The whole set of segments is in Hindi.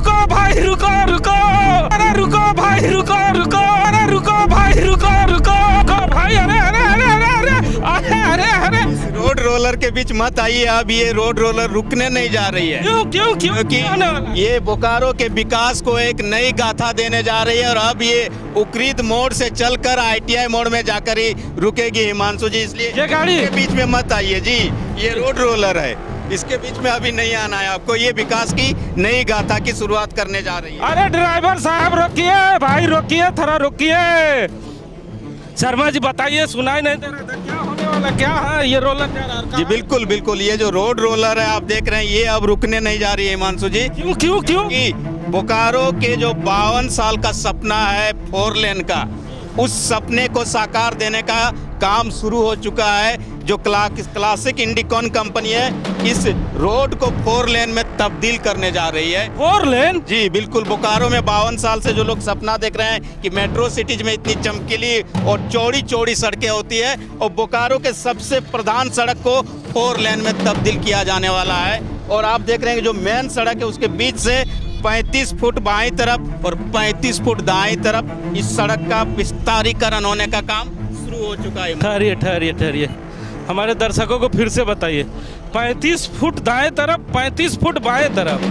रुको भाई, रुको रुको, अरे रुको भाई, रुको रुको, अरे रुको भाई, रुको रुको, रुको भाई, अरे अरे अरे अरे अरे अरे अरे अरे रोड रोलर के बीच मत आइए, अब ये रोड रोलर रुकने नहीं जा रही है। क्यों क्यों क्यों क्योंकि ये बोकारो के विकास को एक नई गाथा देने जा रही है और अब ये उक्रीद मोड़ से चलकर ITI मोड़ में जाकर ही रुकेगी हिमांशु जी, इसलिए ये गाड़ी के बीच में मत आइए जी, ये रोड रोलर है, इसके बीच में अभी नहीं आना है आपको। ये विकास की नई गाथा की शुरुआत करने जा रही है। अरे ड्राइवर साहब रोकिए भाई, रोकिए, थोड़ा रोकिए। शर्मा जी बताइए, सुनाई नहीं दे रहा था, क्या होने वाला, क्या है ये रोलर जा रहा है? जी बिल्कुल बिल्कुल, ये जो रोड रोलर है आप देख रहे हैं, ये अब रुकने नहीं जा रही है हिमांशु जी। क्यों क्यों क्यों? कि बोकारो के जो 52 साल का सपना है 4 लेन का, उस सपने को साकार देने का काम शुरू हो चुका है। जो क्लासिक इंडिकॉन कंपनी है इस रोड को 4 लेन में तब्दील करने जा रही है। 4 लेन? जी बिल्कुल, बोकारो में 52 साल से जो लोग सपना देख रहे हैं कि मेट्रो सिटीज में इतनी चमकीली और चौड़ी चौड़ी सड़कें होती है, और बोकारो के सबसे प्रधान सड़क को 4 लेन में तब्दील किया जाने वाला है। और आप देख रहे हैं कि जो मेन सड़क है उसके बीच से 35 फुट बाईं तरफ और 35 फुट दाईं तरफ इस सड़क का विस्तारीकरण होने का काम शुरू हो चुका है। ठहरिए ठहरिए ठहरिए, हमारे दर्शकों को फिर से बताइए। 35 फुट दाएं तरफ, 35 फुट बाएं तरफ,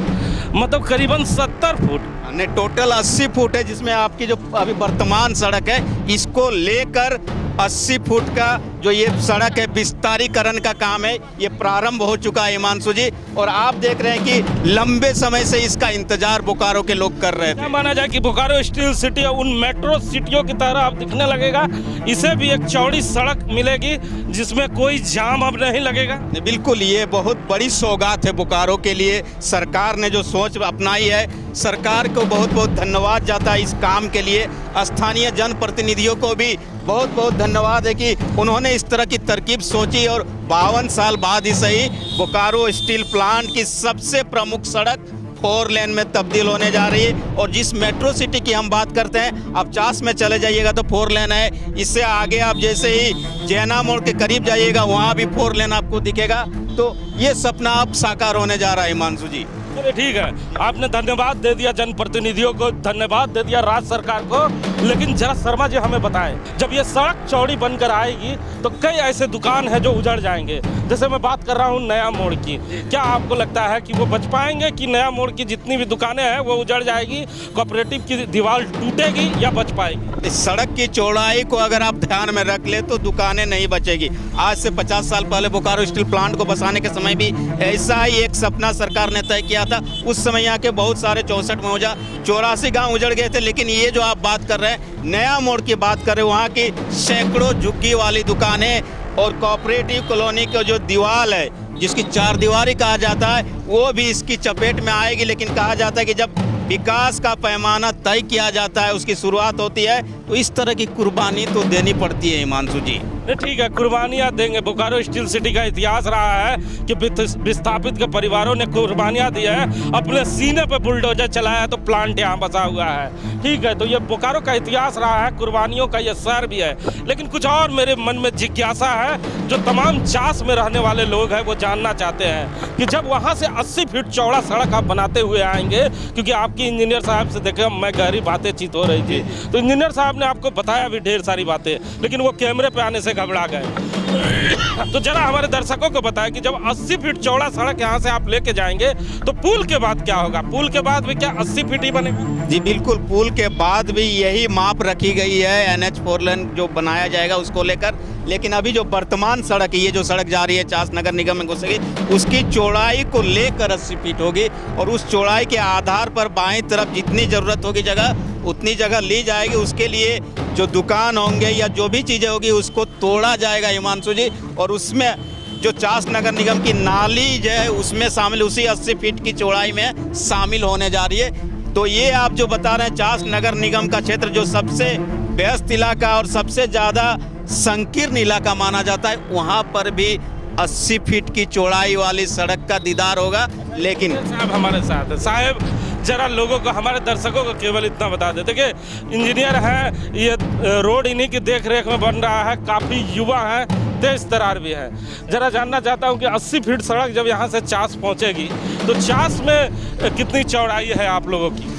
मतलब करीबन 70 फुट। ने टोटल 80 फुट है, जिसमें आपकी जो अभी वर्तमान सड़क है इसको लेकर 80 फुट का जो ये सड़क है विस्तारीकरण का काम है, ये प्रारंभ हो चुका है हिमांशु जी। और आप देख रहे हैं कि लंबे समय से इसका इंतजार बोकारो के लोग कर रहे थे। क्या माना जाए कि बोकारो स्टील सिटी उन मेट्रो सिटियों की तरह अब दिखने लगेगा, इसे भी एक चौड़ी सड़क मिलेगी जिसमें कोई जाम अब नहीं लगेगा। बिल्कुल, ये बहुत बड़ी सौगात है बोकारो के लिए। सरकार ने जो सोच अपनाई है, सरकार को बहुत बहुत धन्यवाद जाता है इस काम के लिए। स्थानीय जनप्रतिनिधियों को भी बहुत बहुत धन्यवाद है कि उन्होंने इस तरह की तरकीब सोची और 52 साल बाद ही सही बोकारो स्टील प्लांट की सबसे प्रमुख सड़क 4 लेन में तब्दील होने जा रही है। और जिस मेट्रो सिटी की हम बात करते हैं, आप चास में चले जाइएगा तो 4 लेन है, इससे आगे आप जैसे ही जैना मोड़ के करीब जाइएगा वहाँ भी 4 लेन आपको दिखेगा। तो ये सपना अब साकार होने जा रहा है हिमांशु जी। चलिए ठीक है, आपने धन्यवाद दे दिया जनप्रतिनिधियों को, धन्यवाद दे दिया राज्य सरकार को, लेकिन जरा शर्मा जी हमें बताएं, जब ये सड़क चौड़ी बनकर आएगी तो कई ऐसे दुकान हैं जो उजड़ जाएंगे। जैसे मैं बात कर रहा हूँ नया मोड़ की, क्या आपको लगता है कि वो बच पाएंगे कि नया मोड़ की जितनी भी दुकानें हैं वो उजड़ जाएगी, कोऑपरेटिव की दीवार टूटेगी, या बच पाएगी? इस सड़क की चौड़ाई को अगर आप ध्यान में रख ले तो दुकानें नहीं बचेगी। आज से 50 साल पहले बोकारो स्टील प्लांट को बसाने के समय भी ऐसा ही एक सपना सरकार ने तय किया था। उस समय यहाँ के बहुत सारे 64 मौजा 84 गांव उजड़ गए थे। लेकिन ये जो आप बात कर रहे हैं नया मोड़ की बात कर रहे हैं, वहाँ की सैकड़ों झुग्गी वाली दुकानें और कोऑपरेटिव कॉलोनी का जो दीवार है जिसकी 4 दीवारी कहा जाता है, वो भी इसकी चपेट में आएगी। लेकिन कहा जाता है कि जब विकास का पैमाना तय किया जाता है, उसकी शुरुआत होती है, तो इस तरह की कुर्बानी तो देनी पड़ती है हिमांशु जी। नहीं ठीक है, कुर्बानियाँ देंगे। बोकारो स्टील सिटी का इतिहास रहा है कि विस्थापित के परिवारों ने कुर्बानियाँ दी है, अपने सीने पे बुलडोजर चलाया है तो प्लांट यहाँ बसा हुआ है। ठीक है, तो ये बोकारो का इतिहास रहा है, कुर्बानियों का ये शहर भी है। लेकिन कुछ और मेरे मन में जिज्ञासा है, जो तमाम चास में रहने वाले लोग हैं वो जानना चाहते हैं कि जब वहाँ से 80 फीट चौड़ा सड़क आप बनाते हुए आएंगे, क्योंकि आपकी इंजीनियर साहब से देखे मैं गहरी बातचीत हो रही थी, तो इंजीनियर साहब ने आपको बताया भी ढेर सारी बातें, लेकिन वो कैमरे पे आने से घबरा गए। तो जरा हमारे दर्शकों को बताएं कि जब 80 फीट चौड़ा सड़क यहाँ से आप लेके जाएंगे तो पुल के बाद क्या होगा? पुल के बाद भी क्या 80 फीट ही बनेगा? जी बिल्कुल, पुल के बाद भी यही माप रखी गई है NH 4 लेन जो बनाया जाएगा उसको लेकर। लेकिन अभी जो वर्तमान सड़क है, ये जो सड़क जा रही है चास नगर निगम में घुसेगी, उसकी चौड़ाई को लेकर 80 फीट होगी और उस चौड़ाई के आधार पर बाएं तरफ जितनी ज़रूरत होगी जगह उतनी जगह ली जाएगी। उसके लिए जो दुकान होंगे या जो भी चीज़ें होगी उसको तोड़ा जाएगा हिमांशु जी, और उसमें जो चास नगर निगम की नाली जो है उसमें शामिल, उसी 80 फीट की चौड़ाई में शामिल होने जा रही है। तो ये आप जो बता रहे हैं चास नगर निगम का क्षेत्र जो सबसे व्यस्त इलाका और सबसे ज़्यादा संकीर्ण इलाका माना जाता है, वहाँ पर भी 80 फीट की चौड़ाई वाली सड़क का दीदार होगा। लेकिन साहब हमारे साथ है, साहब जरा लोगों को, हमारे दर्शकों को केवल इतना बता देते कि इंजीनियर हैं, ये रोड इन्हीं की देख रेख में बन रहा है, काफ़ी युवा हैं, तेज तरार भी है। जरा जानना चाहता हूँ कि 80 फीट सड़क जब यहाँ से चास पहुँचेगी तो चास में कितनी चौड़ाई है आप लोगों की?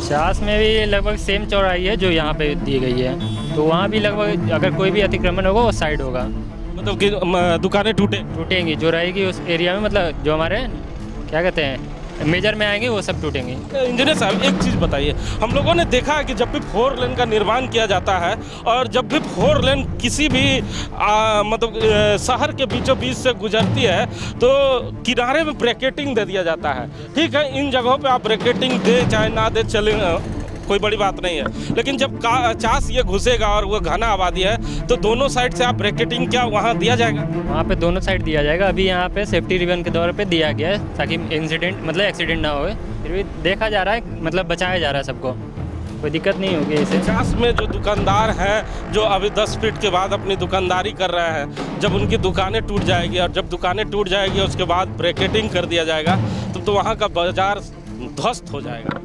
चास में भी लगभग सेम चौड़ाई है जो यहाँ पे दी गई है, तो वहाँ भी लगभग अगर कोई भी अतिक्रमण होगा वो साइड होगा, मतलब कि दुकानें टूटेंगी जो रहेगी उस एरिया में, मतलब जो हमारे क्या कहते हैं मेजर में आएंगे वो सब टूटेंगे। इंजीनियर साहब एक चीज़ बताइए, हम लोगों ने देखा है कि जब भी 4 लेन का निर्माण किया जाता है और जब भी 4 लेन किसी भी मतलब शहर के बीचों बीच से गुजरती है तो किनारे में ब्रैकेटिंग दे दिया जाता है। ठीक है, इन जगहों पे आप ब्रैकेटिंग दे चाहे ना दे चले, कोई बड़ी बात नहीं है, लेकिन जब चास ये घुसेगा और वो घना आबादी है तो दोनों साइड से आप ब्रैकेटिंग क्या वहाँ दिया जाएगा? वहाँ पे दोनों साइड दिया जाएगा। अभी यहाँ पे सेफ्टी रिबन के तौर पे दिया गया है ताकि इंसिडेंट मतलब एक्सीडेंट ना हो, फिर भी देखा जा रहा है, मतलब बचाया जा रहा है सबको, कोई दिक्कत नहीं होगी इसे। चास में जो दुकानदार हैं जो अभी 10 फीट के बाद अपनी दुकानदारी कर रहे हैं, जब उनकी दुकानें टूट जाएगी और जब दुकानें टूट जाएगी उसके बाद ब्रैकेटिंग कर दिया जाएगा तो वहाँ का बाजार ध्वस्त हो जाएगा।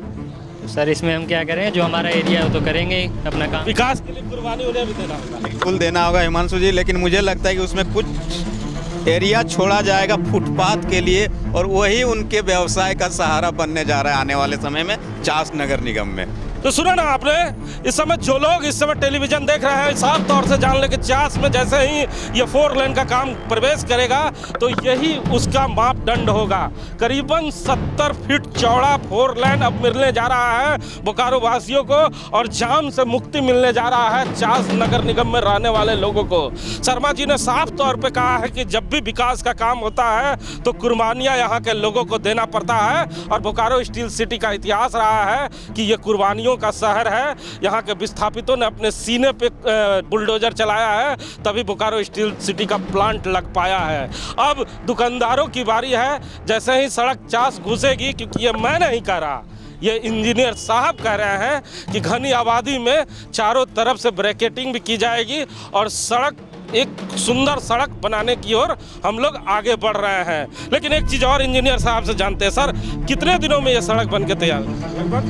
सर इसमें हम क्या करें, जो हमारा एरिया है वो तो करेंगे ही अपना काम। विकास के लिए कुर्बानी उन्हें भी देना होगा। बिल्कुल देना होगा हिमांशु जी, लेकिन मुझे लगता है कि उसमें कुछ एरिया छोड़ा जाएगा फुटपाथ के लिए और वही उनके व्यवसाय का सहारा बनने जा रहा है आने वाले समय में चास नगर निगम में। तो सुना ना आपने, इस समय जो लोग इस समय टेलीविजन देख रहे हैं साफ तौर से जान ले कि चास में जैसे ही ये 4 लेन का काम प्रवेश करेगा तो यही उसका मापदंड होगा। करीबन 70 फीट चौड़ा 4 लेन अब मिलने जा रहा है बोकारो वासियों को और जाम से मुक्ति मिलने जा रहा है चास नगर निगम में रहने वाले लोगों को। शर्मा जी ने साफ तौर पर कहा है कि जब भी विकास का काम होता है तो कुर्बानियाँ यहाँ के लोगों को देना पड़ता है और बोकारो स्टील सिटी का इतिहास रहा है कि ये कुर्बानियों का शहर है। यहाँ के विस्थापितों ने अपने सीने पे बुलडोजर चलाया है तभी बोकारो स्टील सिटी का प्लांट लग पाया है। अब दुकानदारों की बारी है, जैसे ही सड़क चास घुसेगी, क्योंकि ये मैं नहीं कह रहा, ये इंजीनियर साहब कह रहे हैं कि घनी आबादी में चारों तरफ से ब्रैकेटिंग भी की जाएगी और सड़क एक सुंदर सड़क बनाने की ओर हम लोग आगे बढ़ रहे हैं। लेकिन एक चीज़ और इंजीनियर साहब से जानते हैं, सर कितने दिनों में ये सड़क बन के तैयार?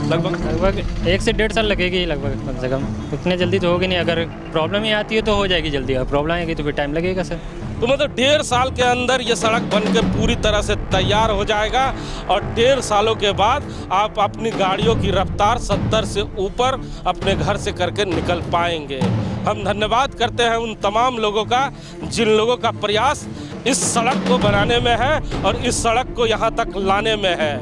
लगभग 1 से 1.5 साल लगेगी लगभग, कम से कम। उतने जल्दी तो होगी नहीं, अगर प्रॉब्लम ही आती है तो हो जाएगी जल्दी, अगर प्रॉब्लम आएगी तो फिर टाइम लगेगा सर। तो मतलब 1.5 साल के अंदर ये सड़क बन के पूरी तरह से तैयार हो जाएगा और 1.5 सालों के बाद आप अपनी गाड़ियों की रफ्तार 70 से ऊपर अपने घर से करके निकल पाएंगे। हम धन्यवाद करते हैं उन तमाम लोगों का जिन लोगों का प्रयास इस सड़क को बनाने में है और इस सड़क को यहाँ तक लाने में है।